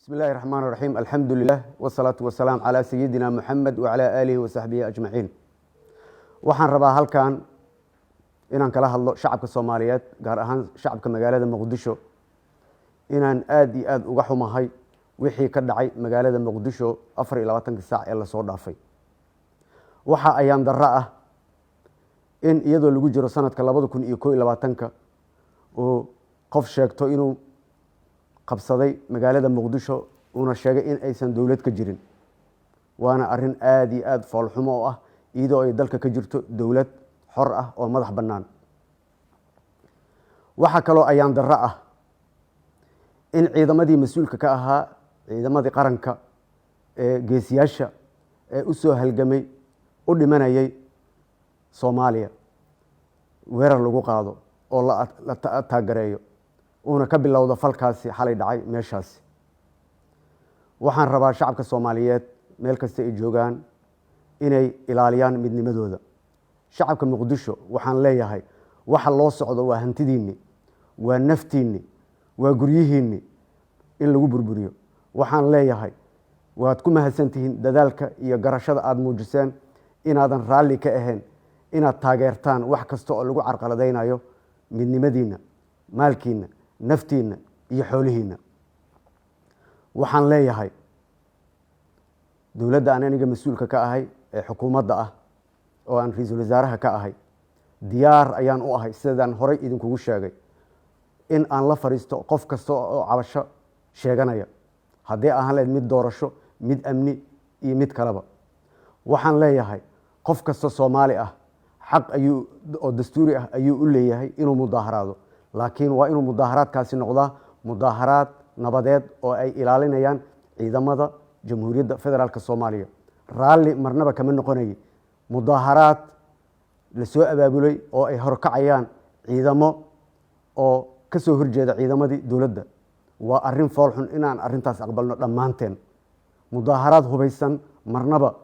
بسم الله الرحمن الرحيم الحمد لله والصلاة والسلام على سيدنا محمد وعلى آله وصحبه أجمعين. waxaan rabaa halkan inaan kala hadlo shacabka Soomaaliyeed gaar ahaan shacabka magaalada Muqdisho inaan aad iyo aad uga xumahay wixii ka dhacay magaalada Muqdisho 24 saac ee la soo dhaafay. waxa ayaan darro ah in iyadoo lagu jiro sanadka 2021 oo qof sheegto inuu qabsaday magaalada Muqdisho una sheegay in aysan dawlad ka jirin. waana arin aad iyo aad fool xumo ah iyadoo ay dalka ka jirto dawlad xor ah oo madax bannaan. waxa kale oo ayaan darro ah in ciidamadii mas'uulka ka ahaa ciidamadii qaranka ee geesiyaasha ee u soo halgamay u dhimanayay Soomaaliya weerar lagu qaado oo la taageerayo una ka bilowdo falkaasi xalay dhacay meeshaasi. waxaan rabaa shacabka Soomaaliyeed meel kasta ay joogaan inay ilaaliyaan midnimadooda. shacabka Muqdisho waxaan leeyahay waxa loo socdo waa hantidiinni, waa naftiinni, waa guryihiinni in lagu burburiyo. waxaan leeyahay waad ku mahadsantihiin dadaalka iyo garashada aad muujiseen inaadan raalli ka ahayn inaad taageertaan wax kasta oo lagu carqaladeynayo midnimadiinna, maalkiinna, naftiinna iyo xoolihiinna. waxaan leeyahay dawladda aan aniga mas'uulka ka ahay ee xukuumadda ah oo aan ra'iisul wasaaraha ka ahay diyaar ayaan u ahay sidaan horey idinkugu sheegay in aan la fariisto qof kasta oo cabasho sheeganaya haddii aan lahayd mid doorasho, mid amni iyo mid kaleba. waxaan leeyahay qof kasta Soomaali ah xaq ayuu oo dastuuri ah ayuu u leeyahay inuu mudaaharaado, laakiin waa inuu mudaaharaadkaasi noqdaa mudaaharaad nabadeed oo ay ilaalinayaan ciidamada Jamhuuriyadda Federaalka Soomaaliya. raalli marnaba kama noqonay mudaaharaad la soo abaabulay oo ay horkacayaan ciidamo oo ka soo horjeeda ciidamadii dawladda. waa arrin fool xun inaan arrintaas aqbalno dhammaanteen. mudaaharaad hubaysan marnaba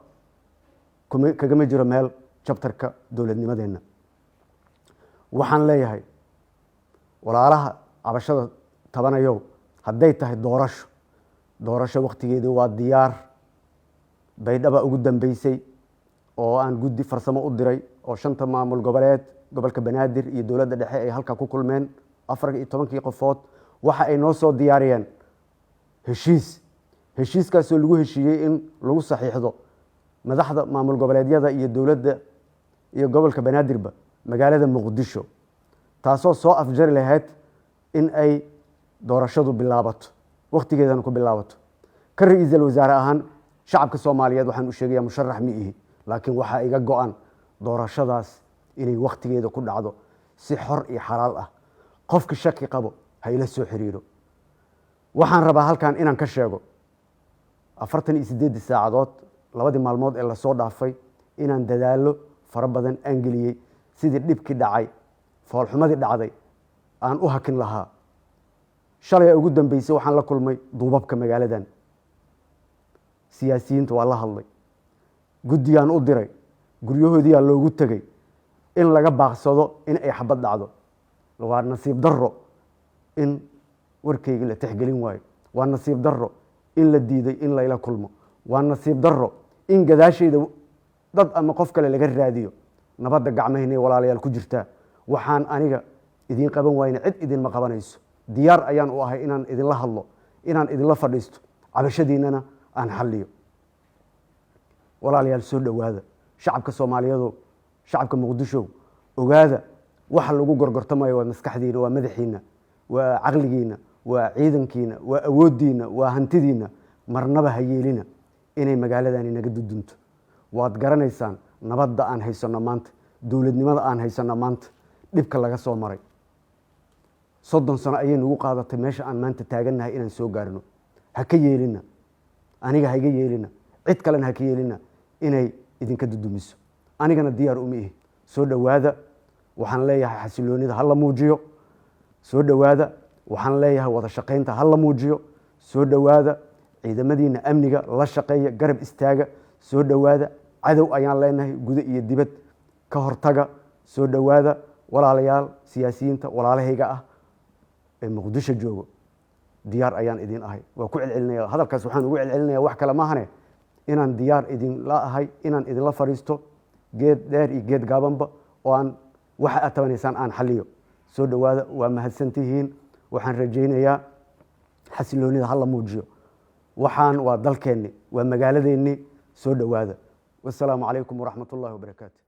kagama jiro meel jabtarka dawladnimadeenna. waxaan leeyahay walaalaha cabashada tabanayow hadday tahay doorasho waqtigeedii waa diyaar. baydhaba ugu dambeysay oo aan guddi farsamo u diray oo 5 maamul goboleed gobolka Banaadir iyo dawladda dhexe ay halka ku kulmeen 14 qofood waxa ay noo soo diyaariyeen heshiiskaas oo lagu heshiiyey in lagu saxiixdo madaxda maamul goboleedyada iyo dawladda iyo gobolka Banaadirba magaalada Muqdisho, taasoo soo afjari lahayd in ay doorashadu bilaabato waqtigeedana ku bilaabato. ka ra'iisul wasaare ahaan shacabka Soomaaliyeed waxaan u sheegayaa musharax ma ihi, laakiin waxa iga go'an doorashadaas inay waqtigeeda ku dhacdo si xor iyo xalaal ah. qofka shaki qabo ha ila soo xiriiro. waxaan rabaa halkan inaan ka sheego 48 saacadood labadii maalmood ee la soo dhaafay inaan dadaalo fara badan aan geliyay sidii dhibkii dhacay foolxumadii dhacday aan u hakin lahaa. shalay ugu dambeysay waxaan la kulmay duubabka magaaladan, siyaasiyiinta waa la hadlay, guddiyaan u diray, guryahoodii aa loogu tegay in laga baaqsado in ay xabad dhacdo. waa nasiib darro in warkayga la tixgelin waayo. waa nasiib darro in la diiday in layla kulmo. waa nasiib darro in gadaashayda dad ama qof kale laga raadiyo. nabadda gacmaheena walaalayaal ku jirtaa. waxaan aniga idin qaban waayna cid idin ma qabanayso. diyaar ayaan u ahay inaan idinla hadlo, inaan idinla fadhiisto, cabashadiinana aan xalliyo. walaalayaal soo dhawaada. shacabka Soomaaliyeed, shacabka Muqdisho, ogaada waxa lagu gorgortamayo waa maskaxdiina, waa madaxiina, waa caqligiina, waa ciidankiina, waa awoodiina, waa hantidiina. marnaba ha yeelina inay magaaladani naga dudunto. waad garanaysaan nabadda aan haysano maanta, dawladnimada aan haysano maanta, dhibka laga soo maray 30 sano ayay nagu qaadatay meesha aan maanta taagannahay inaan soo gaarno. ha ka yeelina, aniga ha iga yeelina, cid kalena ha ka yeelina inay idinka dudumiso. anigana diyaar uma ihi. soo dhawaada. waxaan leeyahay xasiloonida ha la muujiyo. soo dhawaada. waxaan leeyahay wada shaqaynta ha la muujiyo. soo dhawaada. ciidamadiina amniga la shaqeeya, garab istaaga. soo dhawaada. cadow ayaan leenahay gudo iyo dibad, ka hortaga. soo dhawaada walaalayaal siyaasiyiinta walaalahayga ah ee Muqdisho joogo. diyaar ayaan idin ahay. waa ku celcelinaya hadalkaas, waxaan ugu celcelinayaa wax kale maahane inaan diyaar idinla ahay, inaan idinla fariisto geed dheer iyo geed gaabanba, oo aan waxa aad tabanaysaan aan xaliyo. soo dhawaada, waa mahadsantihiin. waxaan rajaynayaa xasiloonida hala muujiyo. waxaan waa dalkeenni, waa magaaladeenni. soo dhawaada. wassalaamu calaykum waraxmatullaahi wabarakaatu.